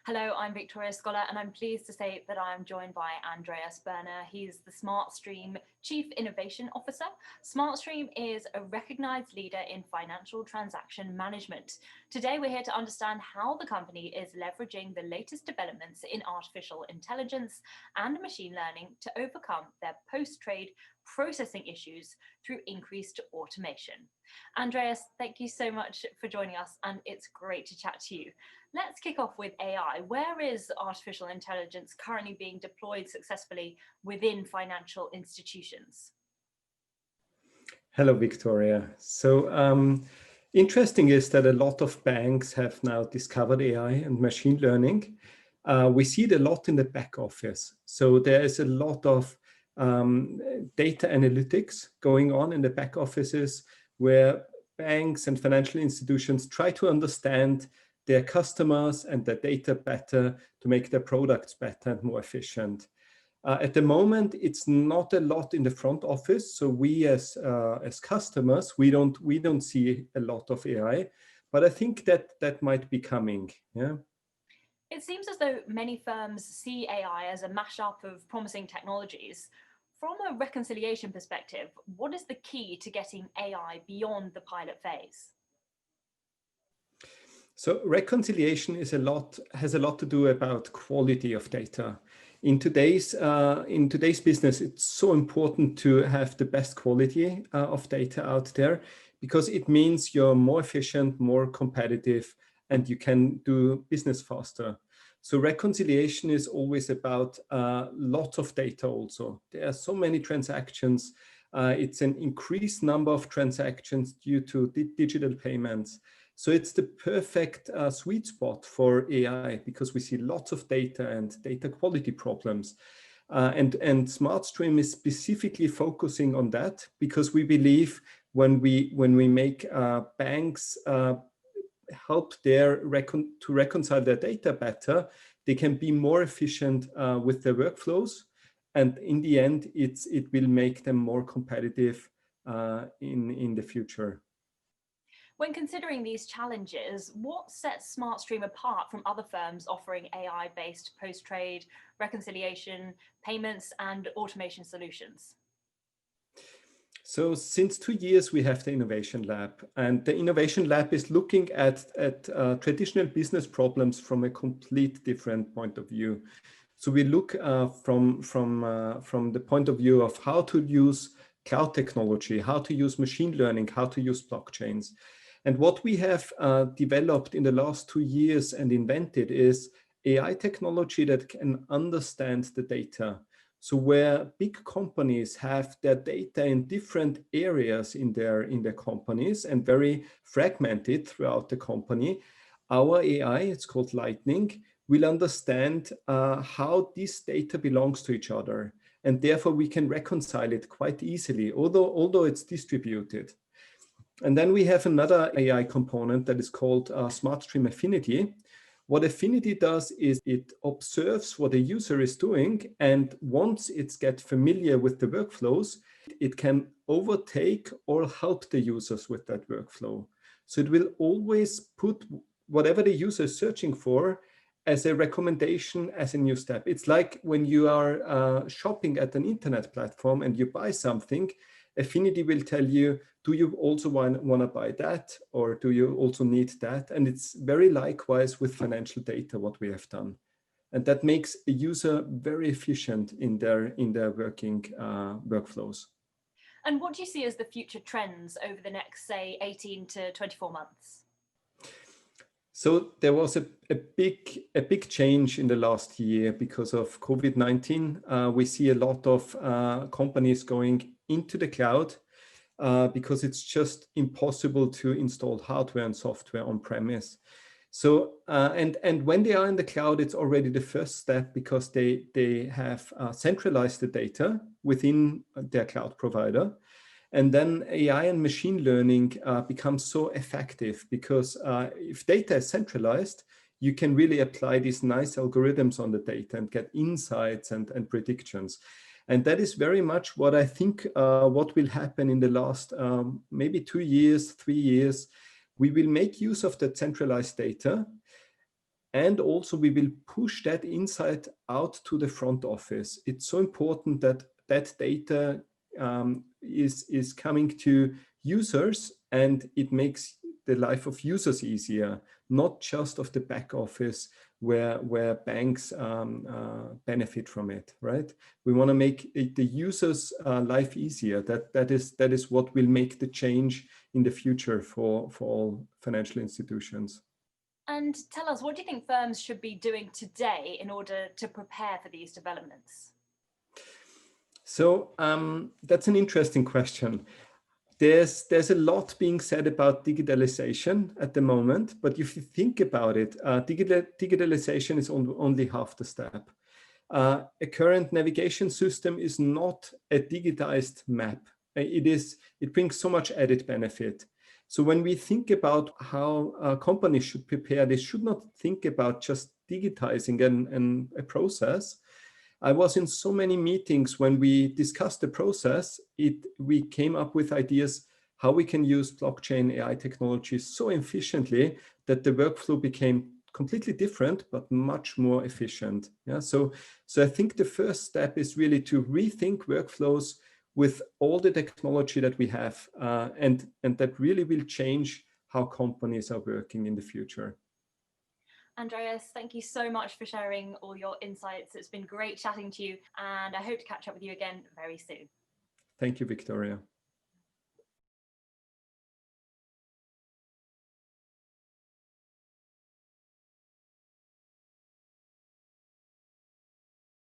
Hello, I'm Victoria Scholar, and I'm pleased to say that I am joined by Andreas Burner. He's the SmartStream Chief Innovation Officer. SmartStream is a recognized leader in financial transaction management. Today, we're here to understand how the company is leveraging the latest developments in artificial intelligence and machine learning to overcome their post-trade processing issues through increased automation. Andreas, thank you so much for joining us, and it's great to chat to you. Let's kick off with AI. Where is artificial intelligence currently being deployed successfully within financial institutions? Hello, Victoria. Interesting is that a lot of banks have now discovered AI and machine learning. We see it a lot in the back office. So there is a lot of data analytics going on in the back offices where banks and financial institutions try to understand their customers and their data better to make their products better and more efficient. At the moment, it's not a lot in the front office. So we as customers, we don't see a lot of AI, but I think that might be coming. Yeah. It seems as though many firms see AI as a mashup of promising technologies. From a reconciliation perspective, what is the key to getting AI beyond the pilot phase? So reconciliation has a lot to do about quality of data. In today's business, it's so important to have the best quality of data out there because it means you're more efficient, more competitive, and you can do business faster. So reconciliation is always about lots of data also. There are so many transactions. It's an increased number of transactions due to digital payments. So it's the perfect sweet spot for AI because we see lots of data and data quality problems. And SmartStream is specifically focusing on that because we believe when we make banks help to reconcile their data better, they can be more efficient with their workflows. And in the end, it will make them more competitive in the future. When considering these challenges, what sets SmartStream apart from other firms offering AI-based post-trade, reconciliation, payments, and automation solutions? So since 2 years, we have the Innovation Lab. And the Innovation Lab is looking at traditional business problems from a complete different point of view. So we look from the point of view of how to use cloud technology, how to use machine learning, how to use blockchains. And what we have developed in the last 2 years and invented is AI technology that can understand the data. So where big companies have their data in different areas in their companies and very fragmented throughout the company, our AI, it's called Lightning, will understand how this data belongs to each other. And therefore we can reconcile it quite easily, although it's distributed. And then we have another AI component that is called SmartStream Affinity. What Affinity does is it observes what a user is doing, and once it's get familiar with the workflows, it can overtake or help the users with that workflow. So it will always put whatever the user is searching for as a recommendation, as a new step. It's like when you are shopping at an internet platform and you buy something, Affinity will tell you, do you also want to buy that, or do you also need that? And it's very likewise with financial data, what we have done. And that makes a user very efficient in their working workflows. And what do you see as the future trends over the next, say, 18 to 24 months? So there was a big change in the last year because of COVID-19. We see a lot of companies going into the cloud because it's just impossible to install hardware and software on premise. So and when they are in the cloud, it's already the first step because they have centralized the data within their cloud provider. And then AI and machine learning becomes so effective because if data is centralized, you can really apply these nice algorithms on the data and get insights and predictions. And that is very much what I think what will happen in the last maybe 2 years, 3 years. We will make use of that centralized data. And also we will push that insight out to the front office. It's so important that that data is coming to users, and it makes the life of users easier, not just of the back office where banks benefit from it, right? We want to make the users' life easier. That is what will make the change in the future for all financial institutions. And tell us, what do you think firms should be doing today in order to prepare for these developments? So that's an interesting question. There's a lot being said about digitalization at the moment, but if you think about it, digitalization is only half the step. A current navigation system is not a digitized map. It brings so much added benefit. So when we think about how companies should prepare, they should not think about just digitizing a process. I was in so many meetings when we discussed the process, we came up with ideas how we can use blockchain AI technology so efficiently that the workflow became completely different, but much more efficient. Yeah, so I think the first step is really to rethink workflows with all the technology that we have, and that really will change how companies are working in the future. Andreas, thank you so much for sharing all your insights. It's been great chatting to you, and I hope to catch up with you again very soon. Thank you, Victoria.